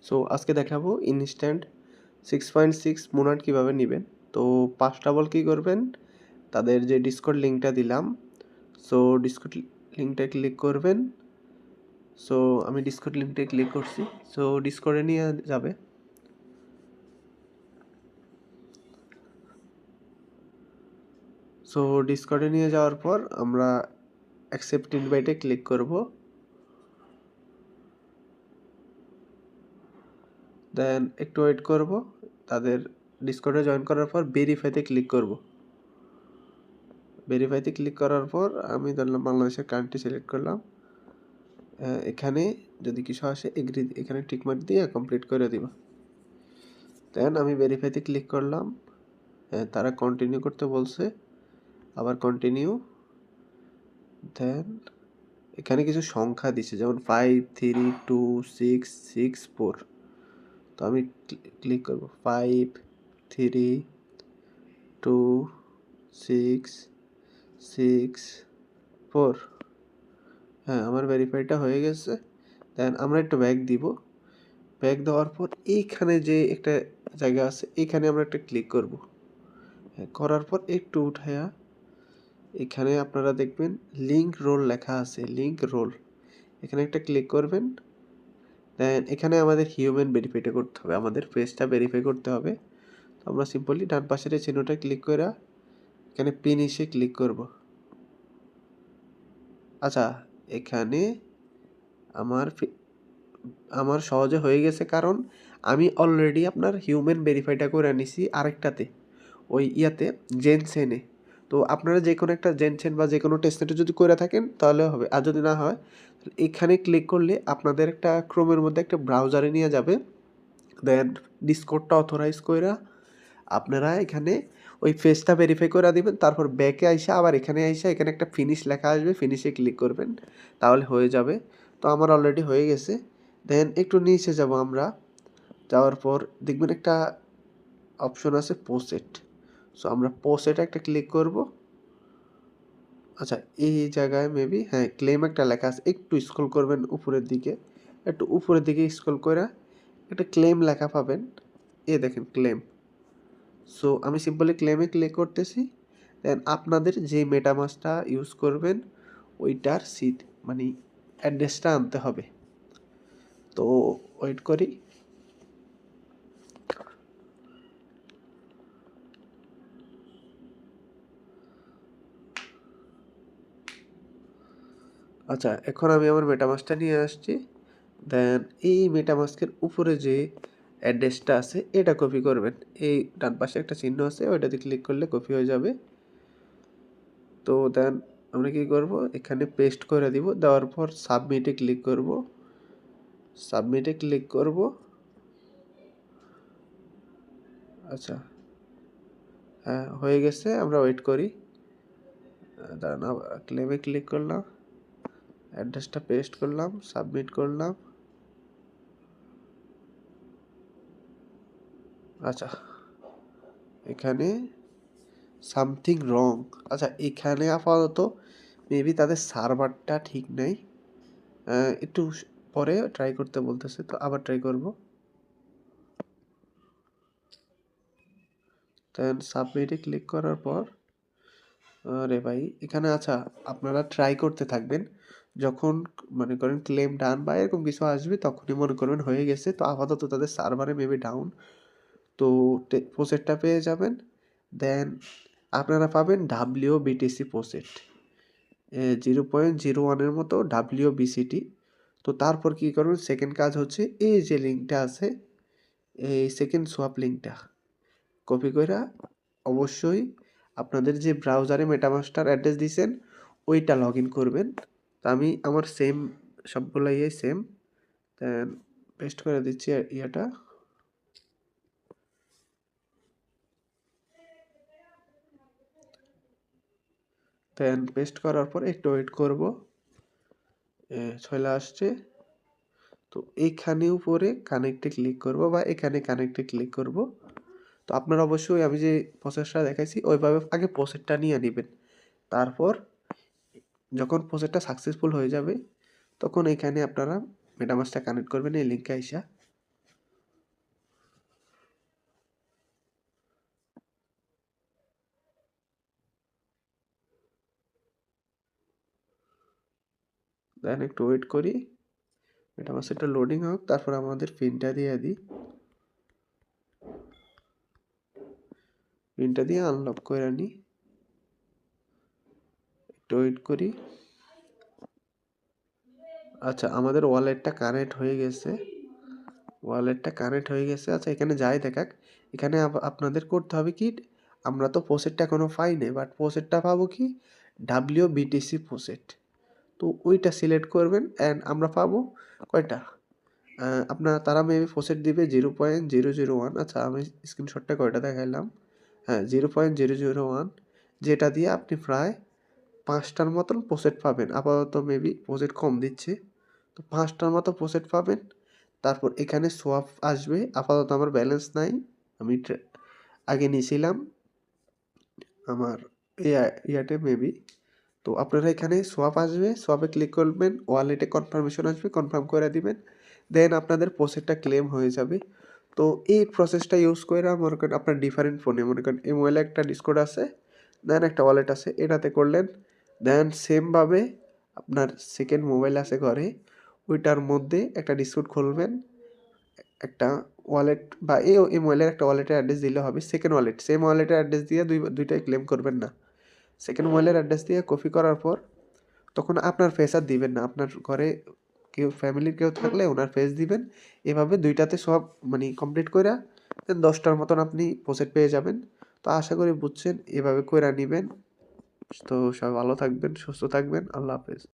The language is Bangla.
সো আজকে দেখাবো ইনস্ট্যান্ট 6.6 মুনাট কীভাবে নেবেন। তো ফার্স্ট অফ অল কী করবেন, তাদের যে ডিসকর্ড লিঙ্কটা দিলাম, সো ডিসকর্ড লিঙ্কটা ক্লিক করবেন। সো আমি ডিসকর্ড লিঙ্কটা ক্লিক করছি, সো ডিসকর্ডে নিয়ে যাবে। সো ডিসকর্ডে নিয়ে যাওয়ার পর আমরা অ্যাকসেপ্ট ইনভাইটে ক্লিক করব। দেন একটু ওয়েট করব। তাদের ডিসকর্ডে জয়েন করার পর ভেরিফাইতে ক্লিক করব। ভেরিফাইতে ক্লিক করার পর আমি ধরলাম বাংলাদেশের কান্ট্রি সিলেক্ট করলাম। এখানে যদি কিছু আসে এগ্রি, এখানে টিকমার্ক দিয়ে কমপ্লিট করে দিব। দেন আমি ভেরিফাইতে ক্লিক করলাম। তারা কন্টিনিউ করতে বলছে, আবার কন্টিনিউ। দেন এখানে কিছু সংখ্যা দিছে, যেমন 5 3 2 6 6 4। তো আমি ক্লিক করব 5 3 2 6 6 4। হ্যাঁ, আমার ভেরিফাইটা হয়ে গেছে। দেন আমরা একটু ব্যাক দিব। ব্যাক দেওয়ার পর এইখানে যে একটা জায়গা আছে, এইখানে আমরা একটা ক্লিক করব। হ্যাঁ, করার পর একটু উঠায়া এখানে আপনারা দেখবেন লিঙ্ক রোল লেখা আছে, লিঙ্ক রোল, এখানে একটা ক্লিক করবেন। দেন এখানে আমাদের হিউম্যান ভেরিফাইটা করতে হবে, আমাদের ফেসটা ভেরিফাই করতে হবে। তো আমরা সিম্পলি ডান পাশের এই চিহ্নটা ক্লিক করে এখানে ফিনিশে ক্লিক করব। আচ্ছা, এখানে আমার সহজে হয়ে গেছে, কারণ আমি অলরেডি আপনার হিউম্যান ভেরিফাইটা করে নিছি আরেকটাতে, ওই ইয়াতে জেনসেনে। তো আপনারা যে কোনো একটা জেনসেন বা যে কোনো টেস্টনেটে যদি করে থাকেন তাহলে হবে, আর যদি না হয় এখানে ক্লিক করলে আপনাদের একটা ক্রোমের মধ্যে একটা ব্রাউজারে নিয়ে যাবে। দেন ডিসকর্ডটা অথরাইজ কইরা আপনারা এখানে ওই ফেসটা ভেরিফাই করে দিবেন। তারপর ব্যাকে আইসা আবার এখানে আইসা এখানে একটা ফিনিশ লেখা আসবে, ফিনিশে ক্লিক করবেন, তাহলে হয়ে যাবে। তো আমার অলরেডি হয়ে গেছে। দেন একটু নিচে যাব আমরা, যাওয়ার পর দেখবেন একটা অপশন আছে পোসেট। সো আমরা পোসেটে একটা ক্লিক করব। আচ্ছা, এই জায়গায় মেবি হ্যাঁ ক্লেম একটা লেখা আছে, একটু স্ক্রল করবেন উপরের দিকে, একটু উপরের দিকে স্ক্রল করে একটা ক্লেম লেখা পাবেন। দেখেন ক্লেম। সো আমি সিম্পলি ক্লেমে ক্লিক করতেছি। দেন আপনাদের যে মেটামাস্কটা ইউজ করবেন ওইটার মানে অ্যাড্রেসটা আনতে হবে। তো ওয়েট করি। আচ্ছা, এখন আমি আমার মেটামাস্কটা নিয়ে আসছি। দেন এই মেটামাস্কের উপরে যে অ্যাড্রেসটা আছে এটা কপি করবেন। এই ডান পাশে একটা চিহ্ন আছে, ওইটাতে ক্লিক করলে কপি হয়ে যাবে। তো দেন আমরা কি করব, এখানে পেস্ট করে দিব। দেওয়ার পর সাবমিটে ক্লিক করব। সাবমিটে ক্লিক করব। আচ্ছা, হ্যাঁ হয়ে গেছে, আমরা ওয়েট করি। দাঁড়ান, ক্লেমে ক্লিক করলাম, অ্যাড্রেসটা পেস্ট করলাম, সাবমিট করলাম। আচ্ছা, এখানে সামথিং রং। আচ্ছা, এখানে আপাতত মেবি তাদের সার্ভারটা ঠিক নেই, একটু পরে ট্রাই করতে বলতেছে, তো আবার ট্রাই করব। দেন সাবমিটে ক্লিক করার পর আরে ভাই এখানে, আচ্ছা আপনারা ট্রাই করতে থাকবেন, যখন মনে করেন ক্লেম ডান বা এরকম কিছু আসবে তখনই মনে করবেন হয়ে গেছে। তো আপাতত তাদের সার্ভারে মেবি ডাউন, তো প্রসেসটা পেয়ে যাবেন। দেন আপনারা পাবেন WBTC প্রসেট 0.01-এর মতো WBCT। তো তারপর কি করবেন, সেকেন্ড কাজ হচ্ছে এই যে লিঙ্কটা আছে, এই সেকেন্ড সোয়াপ লিঙ্কটা কপি কইরা অবশ্যই আপনাদের যে ব্রাউজারে মেটামাস্টার অ্যাড্রেস দিয়েছেন ওইটা লগ ইন করবেন। তো আমি আমার সেম সবগুলো সেম, দেন পেস্ট করে দিচ্ছি ইয়েটা। দেন পেস্ট করার পর একটু ওয়েট করব, চলে আসছে। তো এইখানে উপরে কানেক্টে ক্লিক করব বা এখানে কানেক্টে ক্লিক করব। তো আপনারা অবশ্যই আমি যে প্রসেসটা দেখাইছি ওইভাবে আগে প্রসেসটা নিয়ে নেবেন। তারপর যখন প্রসেসটা সাকসেসফুল হয়ে যাবে তখন এখানে আপনারা মেটামাস্কটা কানেক্ট করবেন এই লিঙ্কে আইসা। দেন একটু ওয়েট করি, মেটামাস্কটা লোডিং হোক, তারপর আমাদের পিনটা দিয়ে দিই। পিনটা দিয়ে আনলক করে নিই, একটু ওয়েট করি। আচ্ছা, আমাদের ওয়ালেটটা কানেক্ট হয়ে গেছে, আচ্ছা এখানে যাই দেখাক। এখানে আপনাদের করতে হবে কি, আমরা তো প্রসেটটা এখনো পাই নাই, বাট প্রসেটটা পাবো কি, WBTC প্রসেট। তো ওইটা সিলেক্ট করবেন অ্যান্ড আমরা পাবো কয়টা, তারা মেবি প্রসেট দিবে 0.001। আচ্ছা আমি স্ক্রিনশটটা কয়টা দেখাইলাম, হ্যাঁ 0.001, যেটা দিয়ে আপনি প্রায় 5টার মতন প্রসেট পাবেন। আপাতত মেবি প্রসেট কম দিচ্ছে, তো 5টার মতো প্রসেট পাবেন। তারপর এখানে সোয়াপ আসবে, আপাতত আমার ব্যালেন্স নাই, আমি আগে নিয়েছিলাম আমার ইয়াতে মেবি। তো আপনারা এখানে সোয়াপ আসবে, সোয়াপে ক্লিক করবেন, ওয়ালেটে কনফার্মেশন আসবে, কনফার্ম করে দিবেন, দেন আপনাদের প্রসেসটা ক্লেম হয়ে যাবে। তো এই প্রসেসটা ইউজ করে মনে করেন আপনার ডিফারেন্ট ফোনে, মনে করেন এই মোবাইলে একটা ডিসকোড আছে, দেন একটা ওয়ালেট আছে, এটাতে করলেন, দেন সেমভাবে আপনার সেকেন্ড মোবাইল আছে ঘরে, ওইটার মধ্যে একটা ডিসকোড খুলবেন, একটা ওয়ালেট বা এই মোবাইলের একটা ওয়ালেটের অ্যাড্রেস দিলে হবে, সেকেন্ড ওয়ালেট সেম ওয়ালেটের অ্যাড্রেস দিয়ে দুইটাই ক্লেম করবেন না, সেকেন্ড মোবাইলের অ্যাড্রেস দিয়ে কপি করার পর তখন আপনার ফেস আর দিবেন না, আপনার ঘরে কেউ ফ্যামিলির কেউ থাকলে ওনার ফেস দিবেন। এভাবে দুইটাতে সব মানে কমপ্লিট কইরা দেন 10টার মতন আপনি প্রসেট পেয়ে যাবেন। তো আশা করি বুঝছেন, এভাবে কইরা নিবেন। তো সবাই ভালো থাকবেন, সুস্থ থাকবেন। আল্লাহ হাফেজ।